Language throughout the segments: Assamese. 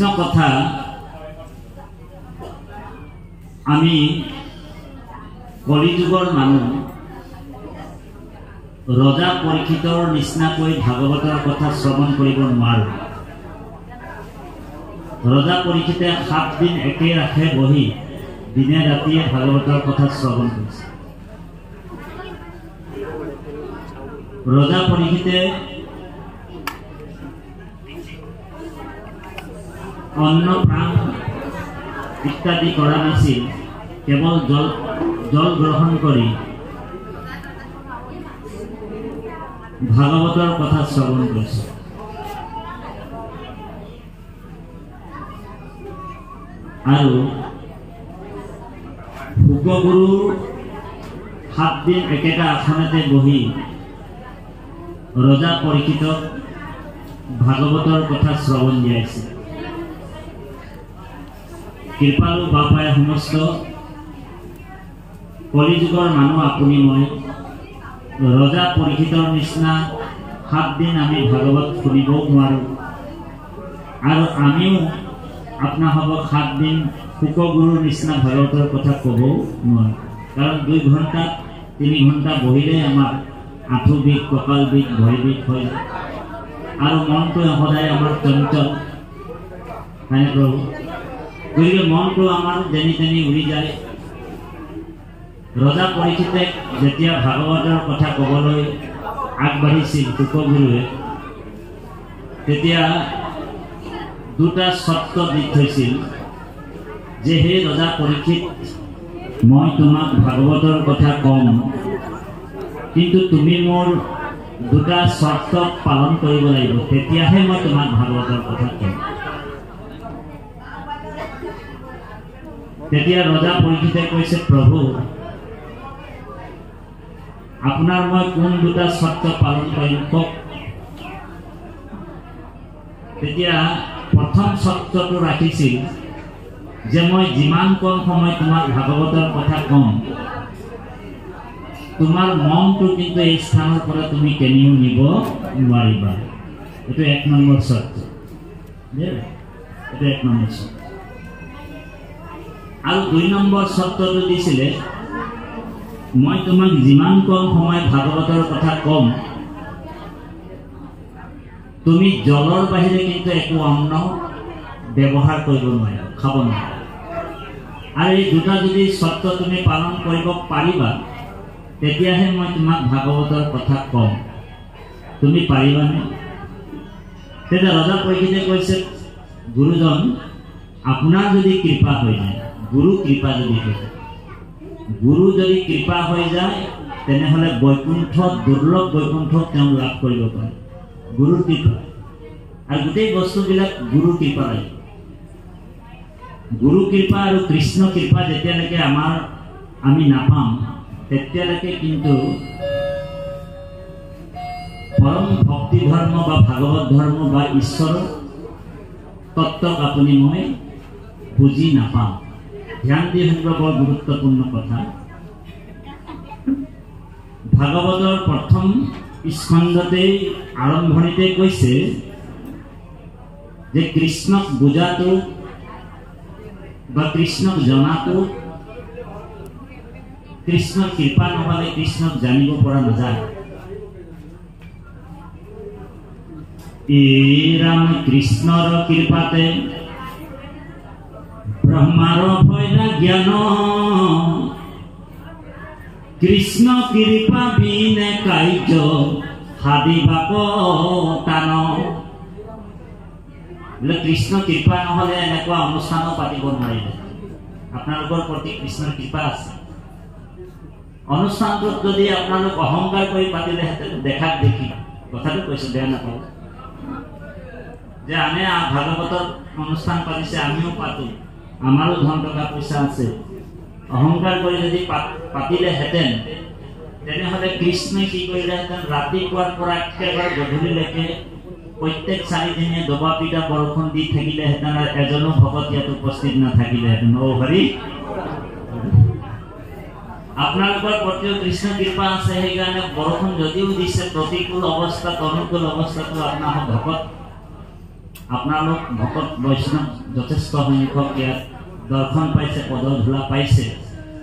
কৃষ্ণ কথা আমি কলিযুগৰ মানুহ ৰজা পৰীক্ষিতৰ নিচিনাকৈ ভাগৱতৰ কথা শ্ৰৱণ কৰিব নোৱাৰো। ৰজা পৰীক্ষিতে 7 দিন একেৰাখে বহি দিনে ৰাতিয়ে ভাগৱতৰ কথা শ্ৰৱণ কৰিছে। ৰজা পৰীক্ষিতে অন্ন প্ৰাণ ইত্যাদি কৰা নাছিল, কেৱল জল গ্ৰহণ কৰি ভাগৱতৰ কথা শ্ৰৱণ কৰিছে। আৰু শুকগুৰু 7 দিন একেটা আসনতে বহি ৰজা পৰীক্ষিতক ভাগৱতৰ কথা শ্ৰৱণ দিয়াইছে। কৃপালু বাপাই সমস্ত কলিযুগৰ মানুহ আপুনি মই ৰজা পৰীক্ষিতৰ নিচিনা 7 দিন আমি ভাগৱত শুনিবও নোৱাৰোঁ, আৰু আমিও আপোনাসবক 7 দিন শুকগুৰুৰ নিচিনা ভাগৱতৰ কথা ক'বও নোৱাৰোঁ। কাৰণ 2 ঘণ্টা 3 ঘণ্টা বহিলে আমাৰ আঁঠু বিষ, কঁকাল বিষ, ভৰি বিষ হয়, আৰু মনটো সদায় আমাৰ চঞ্চল হয়নে প্ৰভু? গতিকে মনটো আমাৰ যেনি তেনি উৰি যায়। ৰজা পৰীক্ষিতে যেতিয়া ভাগৱতৰ কথা ক'বলৈ আগবাঢ়িছিল শুকগুৰুৱে, তেতিয়া 2টা চৰ্ত দি থৈছিল যে হে ৰজা পৰীক্ষিত, মই তোমাক ভাগৱতৰ কথা কম, কিন্তু তুমি মোৰ 2টা চৰ্ত পালন কৰিব লাগিব, তেতিয়াহে মই তোমাক ভাগৱতৰ কথা কম। তেতিয়া ৰজা পৰীক্ষিতে কৈছে, প্ৰভু আপোনাৰ মই কোন 2টা চৰ্ত পালন কৰিম কওক। তেতিয়া প্ৰথম চৰ্তটো ৰাখিছিল যে মই যিমান কম সময় তোমাক ভাগৱতৰ কথা কম, তোমাৰ মনটো কিন্তু এই স্থানৰ পৰা তুমি কেনিও নিব নোৱাৰিবা। এইটো 1 নম্বৰ চৰ্ত। এইটো 1 নম্বৰ চৰ্ত। আৰু 2 নম্বৰ চৰ্তটো দিছিলে, মই তোমাক যিমান কম সময় ভাগৱতৰ কথা কম, তুমি জলৰ বাহিৰে কিন্তু একো অন্ন ব্যৱহাৰ কৰিব নোৱাৰা, খাব নোৱাৰা। আৰু এই 2টা যদি চৰ্ত তুমি পালন কৰিব পাৰিবা, তেতিয়াহে মই তোমাক ভাগৱতৰ কথা কম। তুমি পাৰিবানে? তেতিয়া ৰজা পৰীক্ষিতে কৈছে, গুৰুজন আপোনাৰ যদি কৃপা হৈ যায়, গুৰু কৃপা যদি হৈ যায়, গুৰু যদি কৃপা হৈ যায়, তেনেহ'লে বৈকুণ্ঠ, দুৰ্লভ বৈকুণ্ঠ তেওঁ লাভ কৰিব পাৰে। গুৰুৰ কৃপা, আৰু গোটেই বস্তুবিলাক গুৰুৰ কৃপা লাগিব। গুৰু কৃপা আৰু কৃষ্ণ কৃপা যেতিয়ালৈকে আমি নাপাম, তেতিয়ালৈকে কিন্তু পৰম ভক্তি ধৰ্ম বা ভাগৱত ধৰ্ম বা ঈশ্বৰৰ তত্ত্বক আপুনি মই বুজি নাপাম। ধ্যান দি শুনিব, বৰ গুৰুত্বপূৰ্ণ কথা। ভাগৱতৰ প্ৰথম স্কন্ধতেই আৰম্ভণিতে কৈছে যে কৃষ্ণক বুজাটো বা কৃষ্ণক জনাটো, কৃষ্ণৰ কৃপা নহ'লে কৃষ্ণক জানিব পৰা নাযায়। এই ৰাম কৃষ্ণৰ কৃপাতে ব্ৰহ্মাৰ ভৈলা জ্ঞান, কৃষ্ণ কৃপা বিনে কাৰ্য সাদিবাক টান। বোলে কৃষ্ণ কৃপা নহ'লে এনেকুৱা অনুষ্ঠানো পাতিব নোৱাৰিলে। আপোনালোকৰ প্ৰতি কৃষ্ণৰ কৃপা আছে। অনুষ্ঠানটোত যদি আপোনালোক অহংকাৰ কৰি পাতিলেহেঁতেন, দেখাত দেখি, কথাটো কৈছোঁ বেয়া নাপাব, যে আনে ভাগৱতৰ অনুষ্ঠান পাতিছে আমিও পাতো, আমাৰো ধন টকা পইচা আছে, অহংকাৰ কৰি যদি পাতিলেহেঁতেন, তেনেহ'লে কৃষ্ণই কি কৰিলেহেঁতেন, ৰাতিপুৱাৰ পৰা একেবাৰে গধূলিলৈকে প্ৰত্যেক 4 দিনে দবা পিটা বৰষুণ দি থাকিলেহেঁতেন, আৰু এজনো ভকত ইয়াত উপস্থিত নাথাকিলেহেঁতেন। অ হৰি, আপোনালোকৰ প্ৰতিও কৃষ্ণ কৃপা আছে, সেইকাৰণে বৰষুণ যদিও দিছে, প্ৰতিকূল অৱস্থাত অনুকূল অৱস্থাতো আপোনাৰ ভকত আপোনালোক ভকত বৈষ্ণৱ যথেষ্ট সংখ্যক ইয়াত দৰ্শন পাইছে, পদধূলা পাইছে,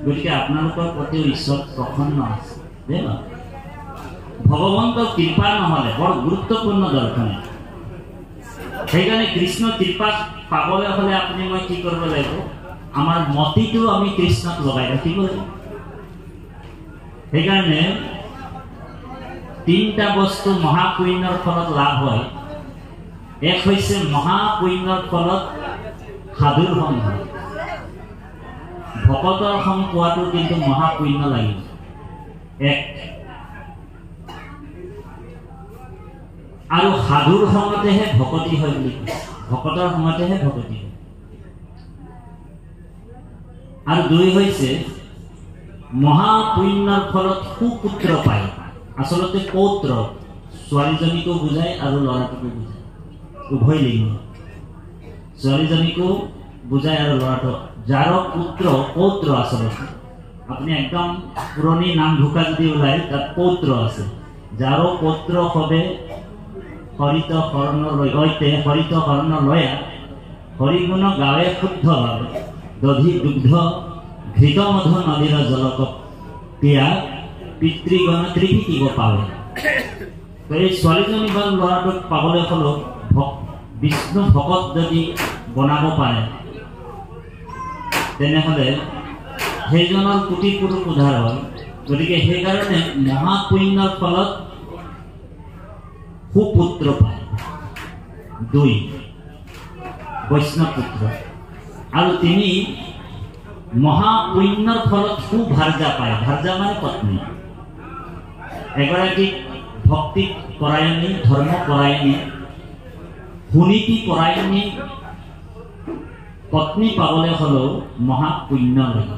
গতিকে আপোনালোকৰ প্ৰতিও ঈশ্বৰ প্ৰসন্ন আছে। ভগৱন্তৰ কৃপা নহ'লে বৰ গুৰুত্বপূৰ্ণ দৰ্শন। সেইকাৰণে কৃষ্ণ কৃপা পাবলৈ হ'লে আপুনি মই কি কৰিব লাগিব? আমাৰ মতিটো আমি কৃষ্ণক লগাই ৰাখিব লাগিব। সেইকাৰণে তিনিটা বস্তু মহাপুণ্যৰ ফলত লাভ হয়। এক হৈছে মহাপুণ্যৰ ফলত সাধুৰ সং হয়। ভকতৰ সং পোৱাটো কিন্তু মহাপুণ্য লাগিব। এক আৰু সাধুৰ সংগতেহে ভকতি হয় বুলি কয়। ভকতৰ সংগতেহে ভকতি হয়। আৰু দুই হৈছে মহাপুণ্যৰ ফলত সুপুত্ৰ পায়। আচলতে পৌত্ৰ ছোৱালীজনীকো বুজায় আৰু ল'ৰাটোকো বুজায়, উভয় লিংগ। ছোৱালীজনীকো বুজায় আৰু ল'ৰাটো, যাৰ পুত্ৰ পৌত্ৰ। আচলতে আপুনি একদম পুৰণি নাম ঢুকা যদি ওলায় তাত পৌত্ৰ আছে। যাৰ পৌত্ৰ হবে হৰিত শৰণ লৈতে হৰিত শৰণ লয়া, হৰিগুণ গাৱে শুদ্ধভাৱে, দধি দুগ্ধ ঘৃত মধু নদীৰ জলক পিয়া, পিতৃগণ ত্ৰিভীতিব পাৱে। এই ছোৱালীজনী বা ল'ৰাটোক পাবলৈ হ'লেও বিষ্ণু ভকত যদি বনাব পাৰে, তেনেহ'লে সেইজনৰ কোটি পুৰুষ উদ্ধাৰ হয়। গতিকে সেইকাৰণে মহাপুণ্যৰ ফলত সুপুত্ৰ পায়। দুই বৈষ্ণৱ পুত্ৰ। আৰু তিনি মহাপুণ্যৰ ফলত সুভাৰ্যা পায়। ভাৰ্যা মানে পত্নী। এগৰাকী ভক্তি পৰায়ণী, ধৰ্ম পৰায়ণী, সুনীতি পৰায়ণী পত্নী পাবলৈ হ'লেও মহাপুণ্য লাগে।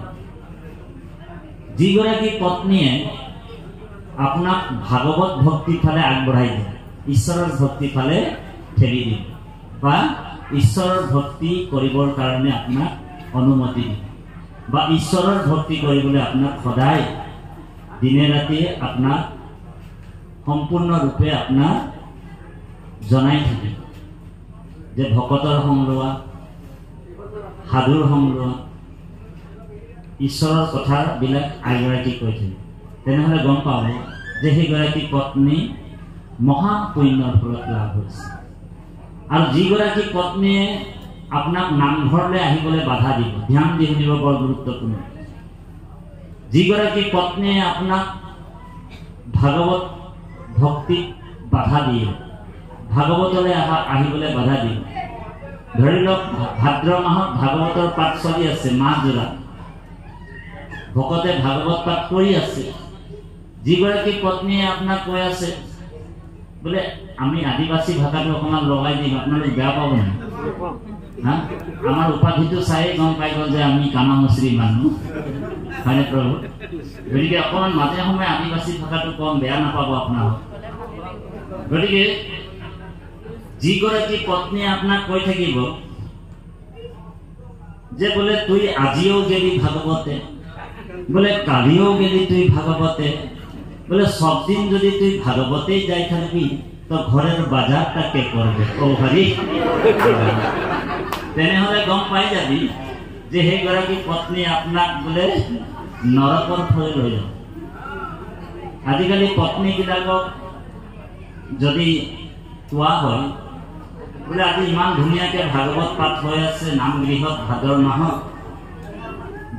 যিগৰাকী পত্নীয়ে আপোনাক ভাগৱত ভক্তিৰ ফালে আগবঢ়াই দিয়ে, ঈশ্বৰৰ ভক্তিৰ ফালে ঠেলি দিয়ে, বা ঈশ্বৰৰ ভক্তি কৰিবৰ কাৰণে আপোনাক অনুমতি দিয়ে, বা ঈশ্বৰৰ ভক্তি কৰিবলৈ আপোনাক সদায় দিনে ৰাতিয়ে আপোনাক সম্পূৰ্ণৰূপে আপোনাক জনাই থাকে যে ভকতৰ সং লোৱা, সাধুৰ সং লোৱা, ঈশ্বৰৰ কথাবিলাক আইগৰাকী কৈ থাকে। তেনেহ'লে গম পাব যে সেইগৰাকী পত্নী মহাপুণ্যৰ ফলত লাভ হৈছে। আৰু যিগৰাকী পত্নীয়ে আপোনাক নামঘৰলৈ আহিবলৈ বাধা দিব, ধ্যান দি শুনিব, বৰ গুৰুত্বপূৰ্ণ। যিগৰাকী পত্নীয়ে আপোনাক ভাগৱত ভক্তিত বাধা দিয়ে, ভাগৱতলৈ আহিবলৈ বাধা দিয়ে। ধৰি লওক ভাদ্ৰ মাহত ভাগৱতৰ পাঠ চলি আছে, মাহ জোৰা ভকতে ভাগৱত পাঠ কৰি আছে। যিগৰাকী পত্নীয়ে আপোনাক কৈ আছে বোলে আমি আদিবাসী ভাষাটো অকণমান লগাই দিম, আপোনালোক বেয়া পাব নাই? হা, আমাৰ উপাধিটো চাই গম পাই গ'ল যে আমি কামামুচৰি মানুহ, হয়নে প্ৰভু? গতিকে অকণমান মাজে সময়ে আদিবাসী ভাষাটো কম, বেয়া নাপাব আপোনাৰ। গতিকে যিগৰাকী পত্নীয়ে আপোনাক কৈ থাকিব যে বোলে তুই আজিও গেলি ভাগৱতে, বোলে কালিও গেলি তুই ভাগৱতে, বোলে সব দিন যদি তুই ভাগৱতেই যাই থাকবি তো ঘৰেৰ বাজাৰটা কে কৰবে? ও হৰি। তেনেহলে গম পাই যাবি যে সেইগৰাকী পত্নী আপোনাক বোলে নৰকৰ ফালে লৈ যাব। আজিকালি পত্নীবিলাকক যদি কোৱা হয় বোলে আজি ইমান ধুনীয়াকে ভাগৱত পাঠ হৈ আছে নামগৃহত ভাদৰ মাহত,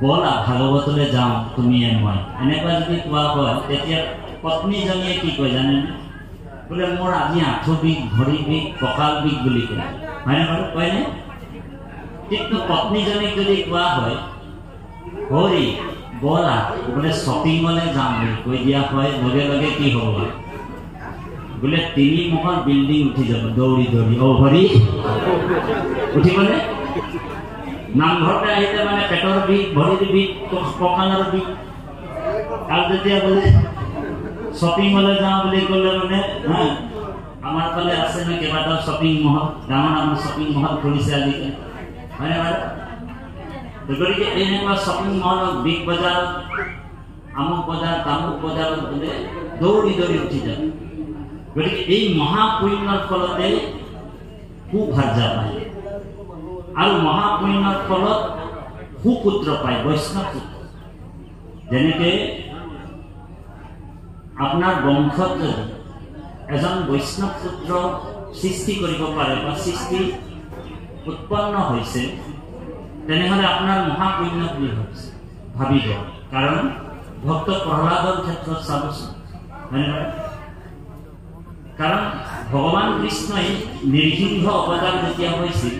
ব'লা ভাগৱতলৈ যাওঁ তুমিয়ে মই, এনেকুৱা যদি কোৱা হয় তেতিয়া পত্নীজনীয়ে কি কয় জানেনে? বোলে মোৰ আজি আঁঠু বিষ, ভৰি বিষ, কঁকাল বিষ বুলি কয়, হয়নে বাৰু? কয়নে? কিন্তু পত্নীজনীক যদি কোৱা হয় হৰি ব'লা বোলে শ্বপিঙলৈ যাওঁ বুলি কৈ দিয়া হয়, লগে লগে কি হ'ব? বোলে 3 মহল বিল্ডিং উঠি যাব দৌৰি দৌৰি। অ হৰি উঠিবনে? নামঘৰতে আহিলে মানে পেটৰ বিষ, ভৰিৰ বিষ, কঁকালৰ বিষ। আৰু যেতিয়া বোলে শ্বপিঙলৈ যাওঁ বুলি ক'লে মানে আমাৰ ফালে আছে ন কেইবাটাও শ্বপিং মহল, ডাঙৰ ডাঙৰ শ্বপিং মহল খুলিছে আজিকালি, হয়নে বাৰু? গতিকে এনেকুৱা শ্বপিং মহলত, বিগ বজাৰত, আমুক বজাৰ, তামুক বজাৰত বোলে দৌৰি দৌৰি উঠি যাব। গতিকে এই মহাপুণ্যৰ ফলতে সুভাৰ্যা পায় আৰু মহাপুণ্যৰ ফলত সুপুত্ৰ পায়, বৈষ্ণৱ পুত্ৰ। যেনেকে আপোনাৰ বংশত যদি এজন বৈষ্ণৱ পুত্ৰ সৃষ্টি কৰিব পাৰে বা সৃষ্টি উৎপন্ন হৈছে, তেনেহ'লে আপোনাৰ মহাপুণ্য বুলি ভাবিব। কাৰণ ভক্ত প্ৰহ্লাদৰ ক্ষেত্ৰত চাবচোন, কাৰণ ভগৱান কৃষ্ণই নিৰ্সিংহ অৱতাৰ যেতিয়া হৈছিল,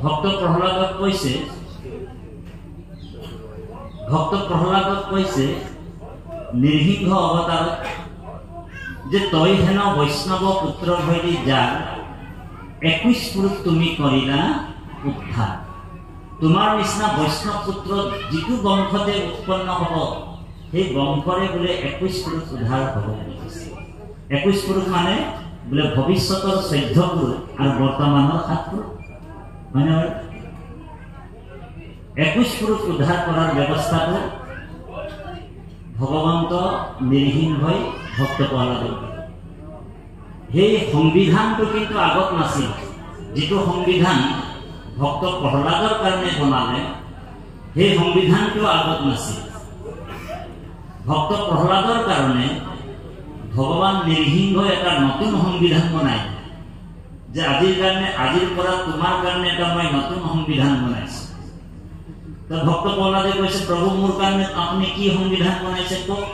ভক্ত প্ৰহ্লাদক কৈছে নিৰ্সিংহ অৱতাৰত যে তই হেন বৈষ্ণৱ পুত্ৰ ভৈলি যাৰ 21 পুৰুষ তুমি কৰিলা উদ্ধাৰ। তোমাৰ নিচিনা বৈষ্ণৱ পুত্ৰ যিটো বংশতে উৎপন্ন হ'ব, সেই বংশৰে বোলে 21 পুৰুষ উদ্ধাৰ হ'ব বুলি কৈছে। 21 পুৰুষ মানে বোলে ভৱিষ্যতৰ 14 পুৰুষ আৰু বৰ্তমানৰ 7 পুৰুষ, হয় নে? 21 পুৰুষ উদ্ধাৰ কৰাৰ ব্যৱস্থাটো ভগৱন্ত নিৰ্সিংহই ভক্ত প্ৰহ্লাদক। সেই সংবিধানটো কিন্তু আগত নাছিল। যিটো সংবিধান ভক্ত প্ৰহ্লাদৰ কাৰণে বনালে, সেই সংবিধানটো আগত নাছিল। ভক্ত প্ৰহ্লাদৰ কাৰণে ভগৱান নিৰ্সিংহই এটা নতুন সংবিধান বনাই যে আজিৰ পৰা তোমাৰ কাৰণে এটা মই নতুন সংবিধান বনাইছো। তো ভক্ত প্ৰহ্লাদে কৈছে, প্ৰভু মোৰ কাৰণে আপুনি কি সংবিধান বনাইছে কওক।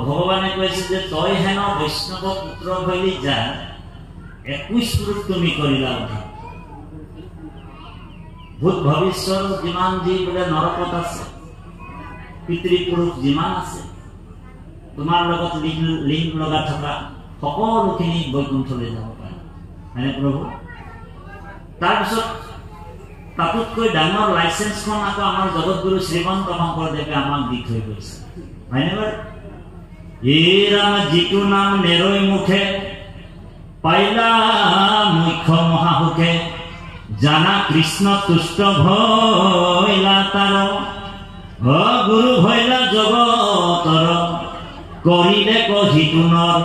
ভগৱানে কৈছে যে তই হেন বৈষ্ণৱ পুত্ৰ ভৈলি যাৰ 21 পুৰুষ তুমি কৰিলা উদ্ধাৰ। ভূত ভৱিষ্যৰ যিমান যি বোলে নৰকত আছে, পিতৃপুৰুষ যিমান আছে, তোমাৰ লগত লিংক লগা থকা সকলোখিনি বৈকুণ্ঠলৈ যাব পাৰে, হয়নে প্ৰভু? তাৰপিছত তাতোতকৈ ডাঙৰ লাইচেন্সখন আকৌ আমাৰ জগতগুৰু শ্ৰীমন্ত শংকৰদেৱে আমাক দি থৈ গৈছে, হয়নে বাৰু? এই ৰাম যিটো নাম নেৰৈ মুখে পাইলা মুখ্য মহাসুখে, জানা কৃষ্ণ তুষ্ট ভৈলা তাৰ, গুৰু ভৈলা জগতৰ, কৰিলে কহিতুনৰ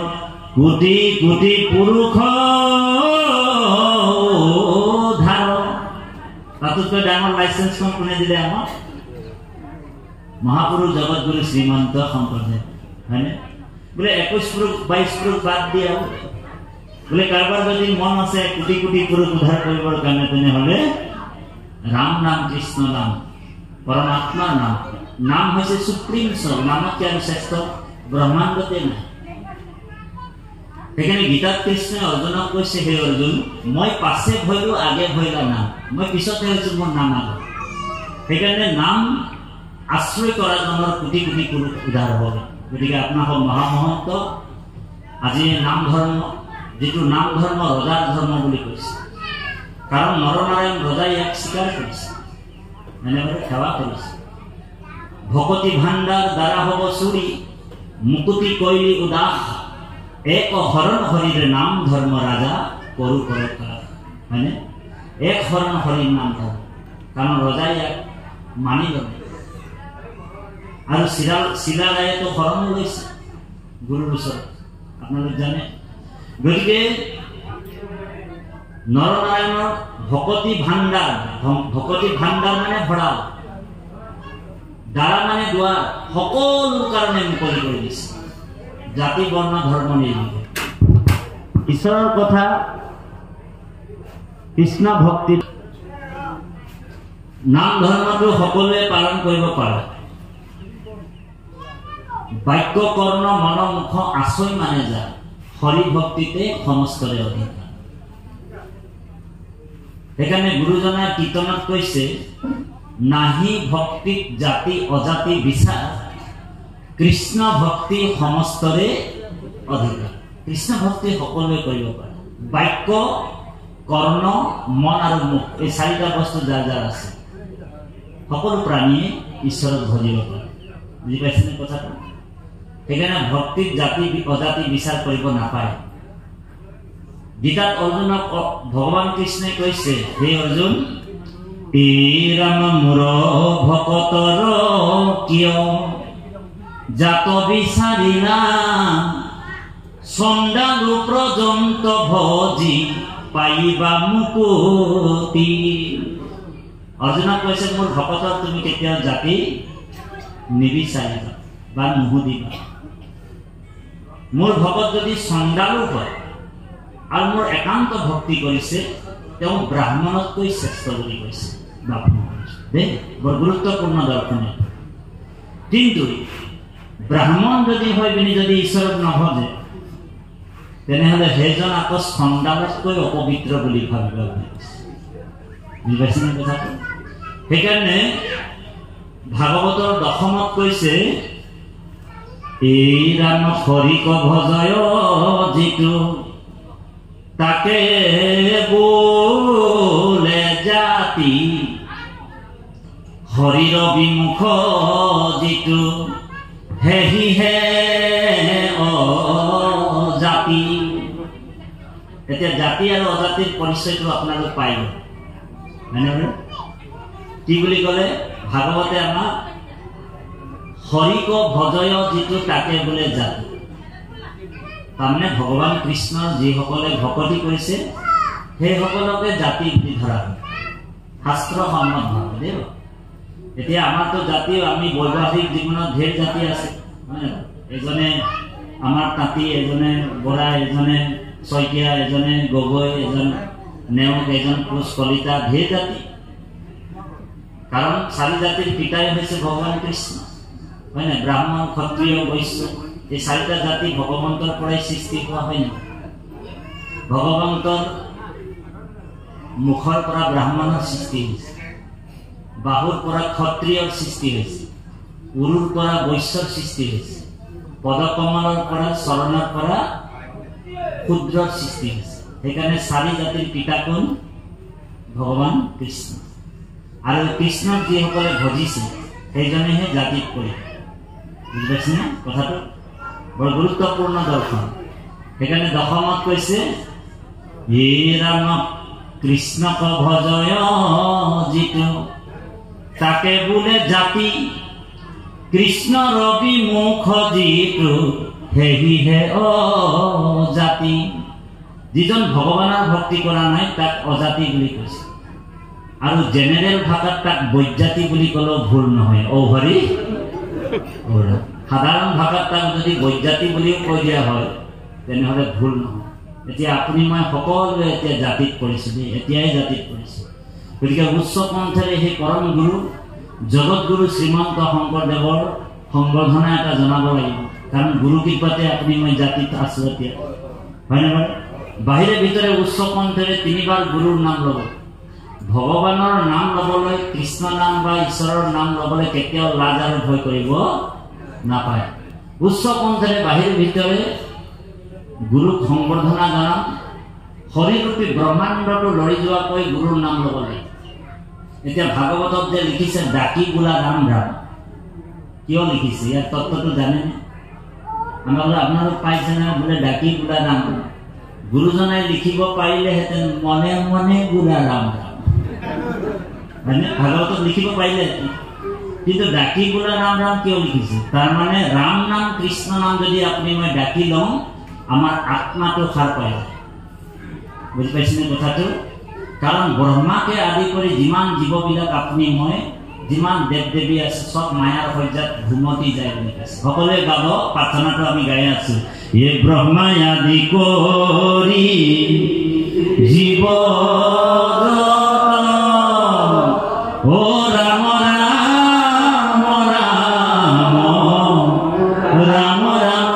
কোটি কোটি পুৰুষ ধাৰ। তাতোতকৈ ডাঙৰ লাইচেন্সখন কোনে দিলে আমাক? মহাপুৰুষ জগতগুৰু শ্ৰীমন্ত শংকৰদেৱ, হয়নে? বোলে 21 পুৰুষ 22 পুৰুষ বাদ দিয়া, বোলে কাৰোবাৰ যদি মন আছে কোটি কোটি পুৰুষ উদ্ধাৰ কৰিবৰ কাৰণে, তেনেহ'লে ৰাম নাম, কৃষ্ণ নাম, পৰমাত্মাৰ নাম, নাম হৈছে সুপ্ৰিম সোল, নামতকৈ আৰু শ্ৰেষ্ঠ ব্ৰহ্মাণ্ডতে নাই। সেইকাৰণে গীতাত কৃষ্ণই অৰ্জুনক কৈছে, হে অৰ্জুন, মই পাছে ভৈলো আগে ভৈলা নাম, মই পিছতে হৈছো মোৰ নাম আগত। সেইকাৰণে নাম আশ্ৰয় কৰা জনৰ কোটি কোটি পুৰুষ উদ্ধাৰ হ'ব। গতিকে আপোনালোক মহামহন্ত, আজি নাম ধৰ্ম, যিটো নাম ধৰ্ম ৰজাৰ ধৰ্ম বুলি কৈছে, কাৰণ নৰনাৰায়ণ ৰজাই ইয়াক স্বীকাৰ কৰিছে, এনেদৰে সেৱা কৰিছে। ভকতি ভাণ্ডাৰ দ্বাৰা হ'ব চুৰি, মুকুতি কৈলি উদাস, এক হৰণ হৰিৰে নাম ধৰ্ম ৰাজা কৰু কৰকা, হয়নে? এক হৰণ হৰিৰ নাম ধৰ্ম, কাৰণ ৰজাই ইয়াক মানি ল'লে। আৰু চিলাৰায়েতো হৰণ লৈছে গুৰুৰ ওচৰত, আপোনালোক জানে। গতিকে নৰনাৰায়ণৰ ভকতি ভাণ্ডাৰ, ভকতি ভাণ্ডাৰ মানে ভঁৰাল, দ্বাৰা মানে দুৱাৰ, সকলো কাৰণে মুকলি কৰি দিছে, জাতি বৰ্ণ ধৰ্ম নিৰ্বিশেষে। ঈশ্বৰৰ কথা, কৃষ্ণ ভক্তি, নাম ধৰ্মটো সকলোৱে পালন কৰিব পাৰে। বাক্য কৰ্ণ মন মুখ আচৈ মানে যা, হৰি ভক্তিতে সমস্তৰে অধিকাৰ। সেইকাৰণে গুৰুজনাই কীৰ্তনত কৈছে, নাহি ভক্তিত জাতি অজাতি বিচাৰ, কৃষ্ণ ভক্তি সমস্তৰে অধিকাৰ। কৃষ্ণ ভক্তি সকলোৱে কৰিব পাৰে। বাক্য, কৰ্ণ, মন আৰু মুখ, এই 4টা বস্তু যাৰ যাৰ আছে, সকলো প্ৰাণীয়ে ঈশ্বৰক ভজিব পাৰে। বুজি পাইছেনে কথাটো? সেইকাৰণে ভক্তিত জাতি অজাতি বিচাৰ কৰিব নাপায়। গীতাত অৰ্জুনক ভগৱান কৃষ্ণই কৈছে, হে অৰ্জুন, ৰাম মোৰ ভকতৰ কিয় জাত বিচাৰিলা, চন্দালু পৰ্যন্ত ভজি পাইবা মুকুতি। অৰ্জুনক কৈছে মোৰ ভকতক তুমি কেতিয়াও জাতি নিবিচাৰিবা বা নুসুধিবা। মোৰ ভকত যদি চন্দালু হয় আৰু মোৰ একান্ত ভক্তি কৰিছে তেওঁ ব্ৰাহ্মণতকৈ শ্ৰেষ্ঠ বুলি কৈছে। দেই বৰ গুৰুত্বপূৰ্ণ দৰ্শন। কিন্তু ব্ৰাহ্মণ যদি হয় পিনি যদি ঈশ্বৰক নভজে তেনেহ'লে সেইজন আকৌ চন্দালতকৈ অপবিত্ৰ বুলি ভাবিব। বুজি পাইছেনে কথাটো? সেইকাৰণে ভাগৱতৰ দশমত কৈছে এই ৰাম হৰিক ভজয় যিটো তাকে বোলে জাতি, হৰিৰ বিমুখ যিটো হেহিহে অজাতি। এতিয়া জাতি আৰু অজাতিৰ পৰিচয়টো আপোনালোক পাই গ'ল, হয়নে? কি বুলি ক'লে ভাগৱতে আমাক? হৰিক ভজয় যিটো তাকে বোলে জাতি। তাৰমানে ভগৱান কৃষ্ণৰ যিসকলে ভকতি কৰিছে সেইসকলকে জাতি বুলি ধৰা হয়, শাস্ত্ৰসন্মতভাৱে। এতিয়া আমাৰতো জাতি, আমি বৈবাহিক জীৱনত ঢেৰ জাতি আছে, হয় নে? এজনে আমাৰ তাঁতী, এজনে বৰা, এজনে শইকীয়া, এজনে গগৈ, এজন নেওগ, এজন কোচ, কলিতা, ঢেৰ জাতি। কাৰণ 4 জাতিৰ পিতাই হৈছে ভগৱান কৃষ্ণ, হয় নে? ব্ৰাহ্মণ, ক্ষত্ৰিয়, বৈশ্য, এই 4টা জাতি ভগৱন্তৰ পৰাই সৃষ্টি হোৱা, হয় নে? ভগৱন্তৰ মুখৰ পৰা ব্ৰাহ্মণৰ সৃষ্টি হৈছে, বাহুৰ পৰা ক্ষত্ৰিয়ৰ সৃষ্টি হৈছে, উৰুৰ পৰা বৈশ্যৰ সৃষ্টি হৈছে, পদকমলৰ পৰা চৰণৰ পৰা ক্ষুদ্ৰৰ সৃষ্টি হৈছে। সেইকাৰণে 4 জাতিৰ পিতা কোন? ভগৱান কৃষ্ণ। আৰু কৃষ্ণক যিসকলে ভজিছে সেইজনেহে জাতিত পৰে। বুজি পাইছেনে কথাটো? বৰ গুৰুত্বপূৰ্ণ দৰ্শন। সেইকাৰণে দশমত কৈছে হে ৰাম কৃষ্ণক ভজয় যিটো তাকে বোলে জাতি, কৃষ্ণৰ বিমুখ যিটো হেহিহে অজাতি। যিজন ভগৱানৰ ভক্তি কৰা নাই তাক অজাতি বুলি কৈছে। আৰু জেনেৰেল ভাষাত তাক বৈজাতি বুলি ক'লেও ভুল নহয়। হৰি সাধাৰণ ভাষাত তাক যদি বৈজাতি বুলিও কৈ দিয়া হয় তেনেহ'লে ভুল নহয়। এতিয়া আপুনি মই সকলোৱে এতিয়া জাতিত পৰিছোঁ, এতিয়াই জাতিত পৰিছোঁ। গতিকে উচ্চ পন্থেৰে সেই পৰম গুৰু জগতগুৰু শ্ৰীমন্ত শংকৰদেৱৰ সম্বৰ্ধনা এটা জনাব লাগিব। কাৰণ গুৰু কৃপাতে আপুনি মই জাতিত আছোঁ এতিয়া, হয় নে? বাহিৰে ভিতৰে উচ্চ পন্থেৰে 3 বাৰ গুৰুৰ নাম ল'ব। ভগৱানৰ নাম ল'বলৈ, কৃষ্ণ নাম বা ঈশ্বৰৰ নাম ল'বলৈ কেতিয়াও লাজ আৰু ভয় কৰিব নাপায়। উচ্চ পন্থেৰে বাহিৰে ভিতৰে গুৰুক সম্বৰ্ধনা জনাম। হৰিৰূপী ব্ৰহ্মাণ্ডটো লৰি যোৱাকৈ গুৰুৰ নাম ল'ব লাগে। এতিয়া ভাগৱতত যে লিখিছে ডাকি বোলা ৰাম ৰাম, কিয় লিখিছে? ইয়াৰ তত্ত্বটো জানেনে? আপোনালোক পাইছেনে বোলে ডাকি বোলা ৰাম? গুৰুজনাই লিখিব পাৰিলেহেঁতেন মনে মনে বোলা ৰাম ৰাম, হয়নে? ভাগৱতত লিখিব পাৰিলেহেঁতেন, কিন্তু ডাকি বোলা ৰাম ৰাম কিয় লিখিছে? তাৰমানে ৰাম নাম, কৃষ্ণ নাম যদি আপুনি মই ডাকি লওঁ আমাৰ আত্মাটো সাৰ পায়। বুজি পাইছেনে কথাটো? কাৰণ ব্ৰহ্মাকে আদি কৰি যিমান জীৱবিলাক আপুনি মই, যিমান দেৱ দেৱী আছে চব মায়াৰ সজ্জাত ঘুমতি যায় বুলি কৈছে। সকলোৱে গাব, প্ৰাৰ্থনাটো আমি গাই আছো। হে ব্ৰহ্মাই আদি কৰি জীৱ ও ৰাম ৰাম ৰাম ৰাম ৰাম,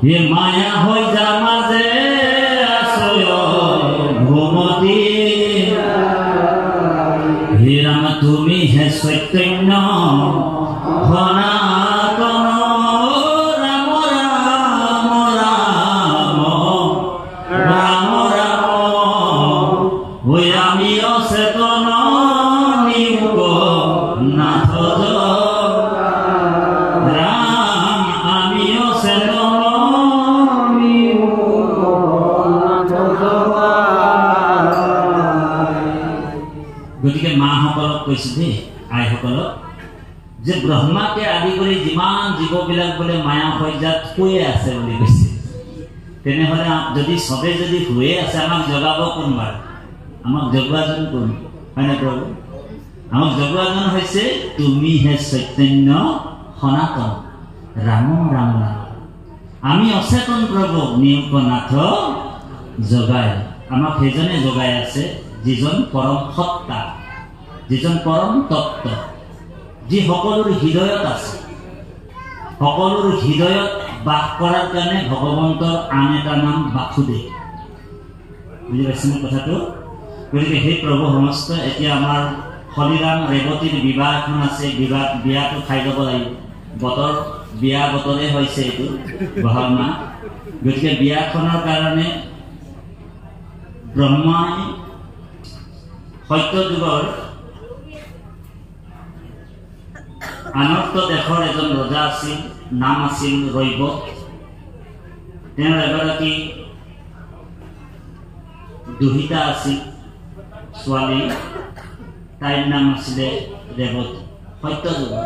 হে মায়া হৈ যা মাজে ঘুমতি, হে ৰাম তুমি হে চৈতন্য সনাতন, ৰাম ৰাম ৰাম ৰাম ৰাম, হৈ আমি অচেতন নিয়োগ নাথ ৰাম, আমি অচেতন গতিকে মাসকলক কৈছো দেই, আইসকলক যে ব্ৰহ্মাকে আদি কৰি যিমান জীৱবিলাক বোলে মায়া সজ্জাত শুয়ে আছে বুলি কৈছে। তেনেহ'লে যদি সবে যদি শুয়ে আছে, আমাক জগাব কোনবাৰ? আমাক জগোৱাজন কোন? হয়নে প্ৰভু? আমাক জগোৱাজন হৈছে তুমিহে চৈতন্য সনাতন ৰাম ৰাম ৰাম। আমি অচেতন প্ৰভু নীলকণ্ঠ জগাই, আমাক সেইজনে জগাই আছে যিজন পৰম সত্তা, যিজন পৰম তত্ত্ব, যি সকলোৰ হৃদয়ত আছে। সকলোৰ হৃদয়ত বাস কৰাৰ কাৰণে ভগৱন্তৰ আন এটা নাম বাসুদেৱ। বুজি পাইছেনে কথাটো? গতিকে সেই প্ৰভু সমস্ত এতিয়া আমাৰ হৰিৰাম ৰেৱতীৰ বিবাহ এখন আছে, বিয়াটো খাই যাব লাগিব। বতৰ বিয়া বতৰে হৈছে এইটো বহাগ মাহ। গতিকে বিয়াখনৰ কাৰণে ব্ৰহ্মাই সত্য যুগৰ আনৰ্ত দেশৰ এজন ৰজা আছিল, নাম আছিল ৰৈবত। তেওঁৰ এগৰাকী দুহিতা আছিল ছোৱালী, তাইৰ নাম আছিলে ৰেৱতী। সত্য যুগৰ